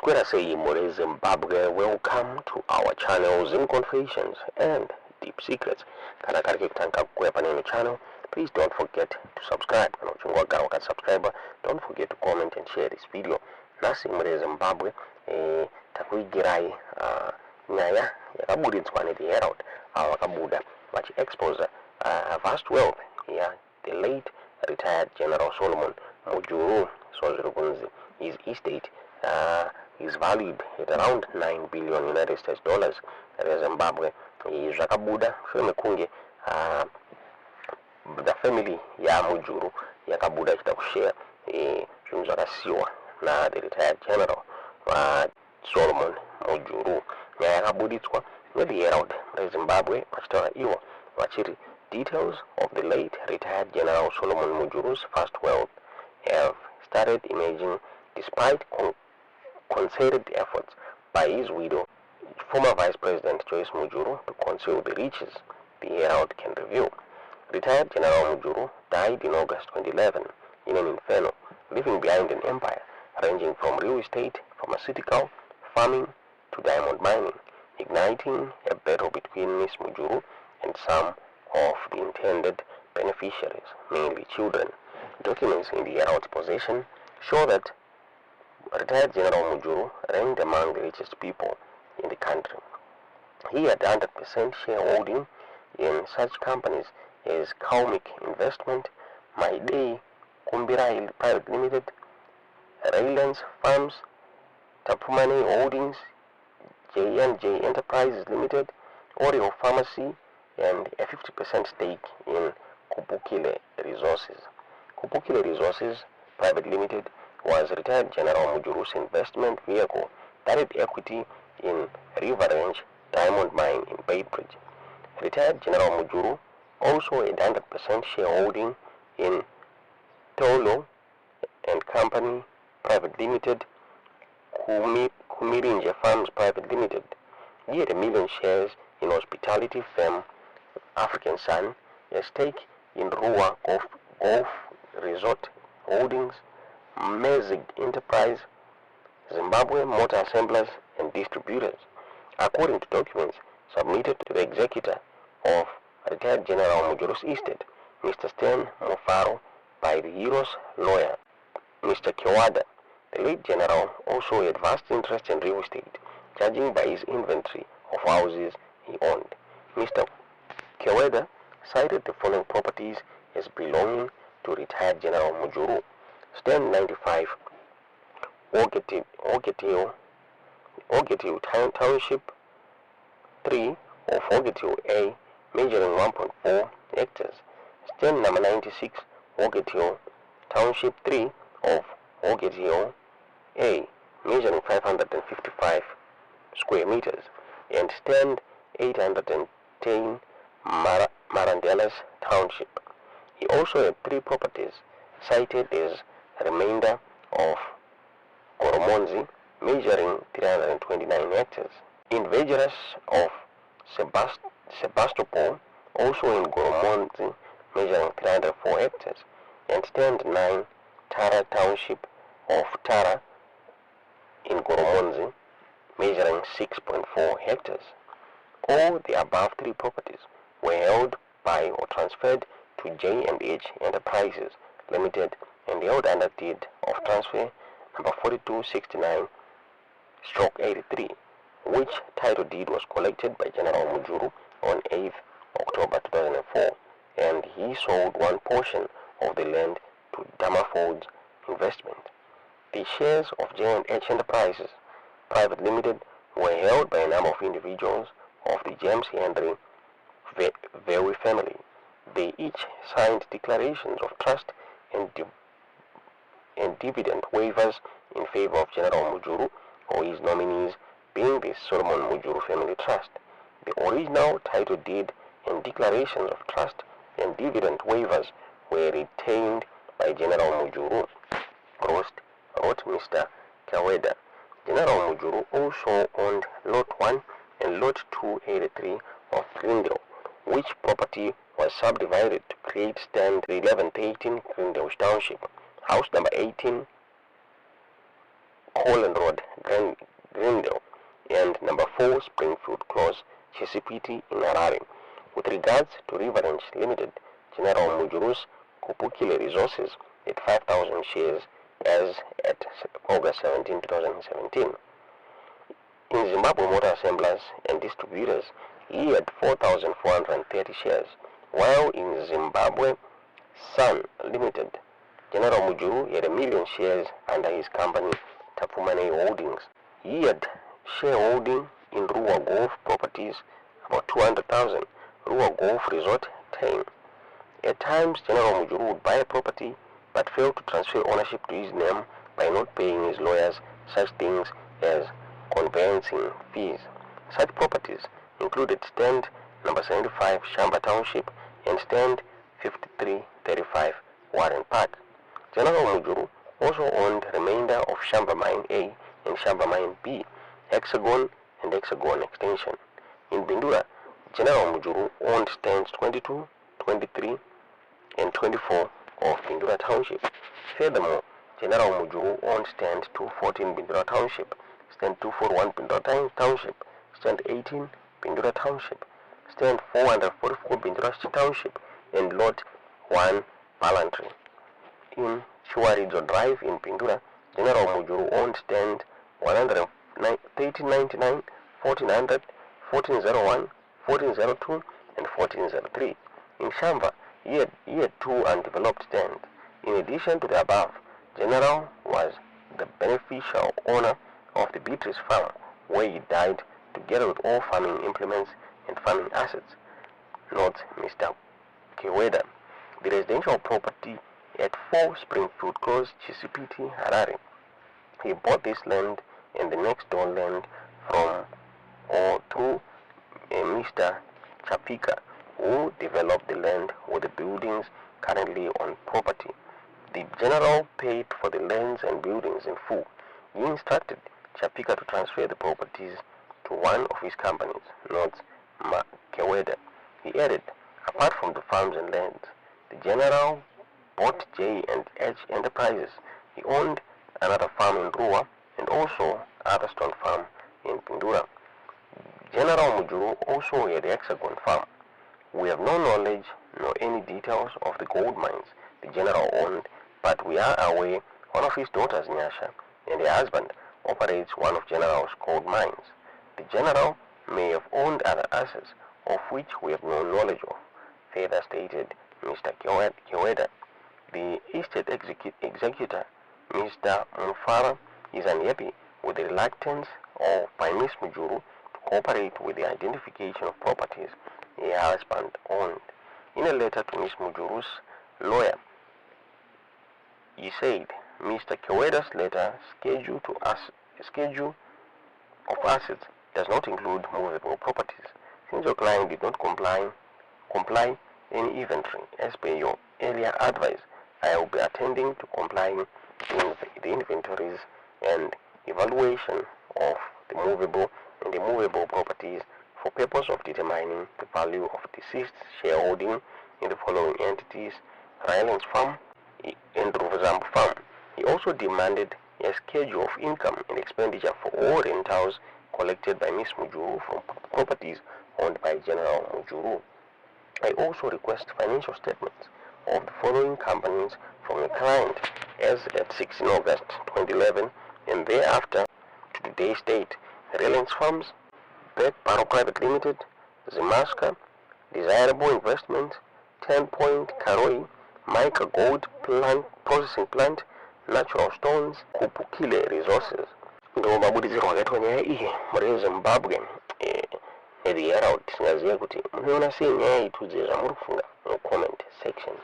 Square say More Zimbabwe, welcome to our channel Zim Confessions and Deep Secrets. Kana kariki kutanka kwepa neno channel, please don't forget to subscribe. Kana uchungwa gara waka subscriber, don't forget to comment and share this video. Nasi More Zimbabwe, takuigirai nyaya yakabuditswa the Herald wakabuda vachiexpose vast wealth the late retired General Solomon Mujuru. So his estate is valued at around 9 billion United States dollars. Zimbabwe zvakabuda shure kunge the family ya Mujuru yakabuda chita kushare zvinhu zvakasiyiwa na the retired General Solomon Mujuru. Nyaya yakabuditswa neThe Herald reZimbabwe vachitaura ivo vachiti details of the late retired General Solomon Mujuru's vast wealth have started emerging despite concerted efforts by his widow, former Vice President Joyce Mujuru, to conceal the riches the Herald can reveal. Retired General Mujuru died in August 2011 in an inferno, leaving behind an empire ranging from real estate, pharmaceutical, farming to diamond mining, igniting a battle between Ms. Mujuru and some of the intended beneficiaries, mainly children. Documents in the Herald's possession show that retired General Mujuru ranked among the richest people in the country. He had 100% shareholding in such companies as Kaumik Investment, My Day, Kumbirai Private Limited, Raylands Farms, Tapumane Holdings, J&J Enterprises Limited, Oreo Pharmacy, and a 50% stake in Kupukile Resources. Kupukile Resources Private Limited was retired General Mujuru's investment vehicle that had equity in River Range Diamond Mine in Beitbridge. Retired General Mujuru also had 100% shareholding in Tolo and Company Private Limited, Kumirinja Farms Private Limited. He had 1 million shares in hospitality firm African Sun, a stake in Rua Golf Resort Holdings, Mezig Enterprise, Zimbabwe Motor Assemblers and Distributors. According to documents submitted to the executor of retired General Mujuru's estate, Mr. Stan Mofaro, by the hero's lawyer, Mr. Kewada, the late general also had vast interest in real estate, judging by his inventory of houses he owned. Mr. Kewada cited the following properties as belonging to retired General Mujuru: Stand 95, Ogetio Township 3 of Ogetio A, measuring 1.4 hectares. Stand number 96, Ogetio Township 3 of Ogetio A, measuring 555 square meters. And stand 810, Marandellas Township. He also had 3 properties cited as remainder of Goromonzi, measuring 329 hectares. In Vegeras of Sebastopol, also in Goromonzi, measuring 304 hectares. And stand 9, Tara Township of Tara in Goromonzi, measuring 6.4 hectares. All the above 3 properties were held by or transferred to J&H Enterprises Limited and held under deed of transfer number 4269/83, which title deed was collected by General Mujuru on 8th October 2004, and he sold one portion of the land to Damafold's investment. The shares of J&H Enterprises Private Limited were held by a number of individuals of the James Henry Vewi family. They each signed declarations of trust and dividend waivers in favor of General Mujuru or his nominees, being the Solomon Mujuru Family Trust. The original title deed and declarations of trust and dividend waivers were retained by General Mujuru, wrote Mr. Kaweda. General Mujuru also owned Lot 1 and Lot 283 of Grindel, which property was subdivided to create stand 1113 Grindel Township, house number 18, Holland Road, Greendale, and number 4 Springfield Close, Chisipiti in Harare. With regards to River Range Limited, General Mujuru's Kupukile Resources at 5,000 shares as at August 17, 2017. In Zimbabwe Motor Assemblers and Distributors, he had 4,430 shares, while in Zimbabwe Sun Limited, General Mujuru had 1 million shares under his company Tapumane Holdings. He had shareholding in Ruwa Golf Properties, about 200,000, Ruwa Golf Resort 10. At times, General Mujuru would buy a property but failed to transfer ownership to his name by not paying his lawyers such things as conveyancing fees. Such properties included stand number 75 Shamba Township and stand 5335 Warren Park. General Mujuru also owned remainder of Shamba Mine A and Shamba Mine B, Hexagon and Hexagon Extension. In Bindura, General Mujuru owned stands 22, 23 and 24 of Bindura Township. Furthermore, General Mujuru owned stand 214 Bindura Township, stand 241 Bindura Township, stand 18 Bindura Township, stand 444 Bindura Township, and lot 1 Balantry. In Chuaridzo Drive in Bindura, General Mujuru owned stand 1399, 1400, 1401, 1402, and 1403. In Shamba, he had 2 undeveloped stands. In addition to the above, General was the beneficial owner of the Beatrice Farm, where he died together with all farming implements and farming assets. Notes Mr. Keweda. The residential property at 4 Springfield Close, Chisipiti, Harare. He bought this land and the next door land from or through Mr. Chapika, who developed the land with the buildings currently on property. The general paid for the lands and buildings in full. He instructed Chapika to transfer the properties to one of his companies, notes Keweda. He added, apart from the farms and lands, the general bought J and H Enterprises. He owned another farm in Ruwa and also Atherstone Farm in Pindura. General Mujuru also had the Hexagon Farm. We have no knowledge nor any details of the gold mines the general owned, but we are aware one of his daughters, Nyasha, and her husband operates one of General's gold mines. The general may have owned other assets of which we have no knowledge of, further stated Mr. Keweda. The estate executor, Mr. Mufara, is unhappy with the reluctance by Ms. Mujuru to cooperate with the identification of properties her husband owned. In a letter to Ms. Mujuru's lawyer, he said, Mr. Keweda's letter schedule of assets does not include movable properties. Since your client did not comply any inventory as per your earlier advice, I will be attending to complying in the inventories and evaluation of the movable and immovable properties for purpose of determining the value of deceased shareholding in the following entities: Rylands Farm and Ruvazambu Farm. He also demanded a schedule of income and expenditure for all rentals collected by Ms. Mujuru from properties owned by General Mujuru. I also request financial statements of the following companies from the client as at 16 August 2011 and thereafter to today's date: Rylands Farms, Beck Barrow Private Limited, Zimaska, Desirable Investments, 10 Point Karoi, Mica Gold Plant Processing Plant, Natural Stones, Kupukile Resources. Ndo mabudiziro wakati nyaya iyi muri Zimbabwe eri yara kuti singaziya kuti munoona sei nyaya itudzira muri kufunga mu comment section.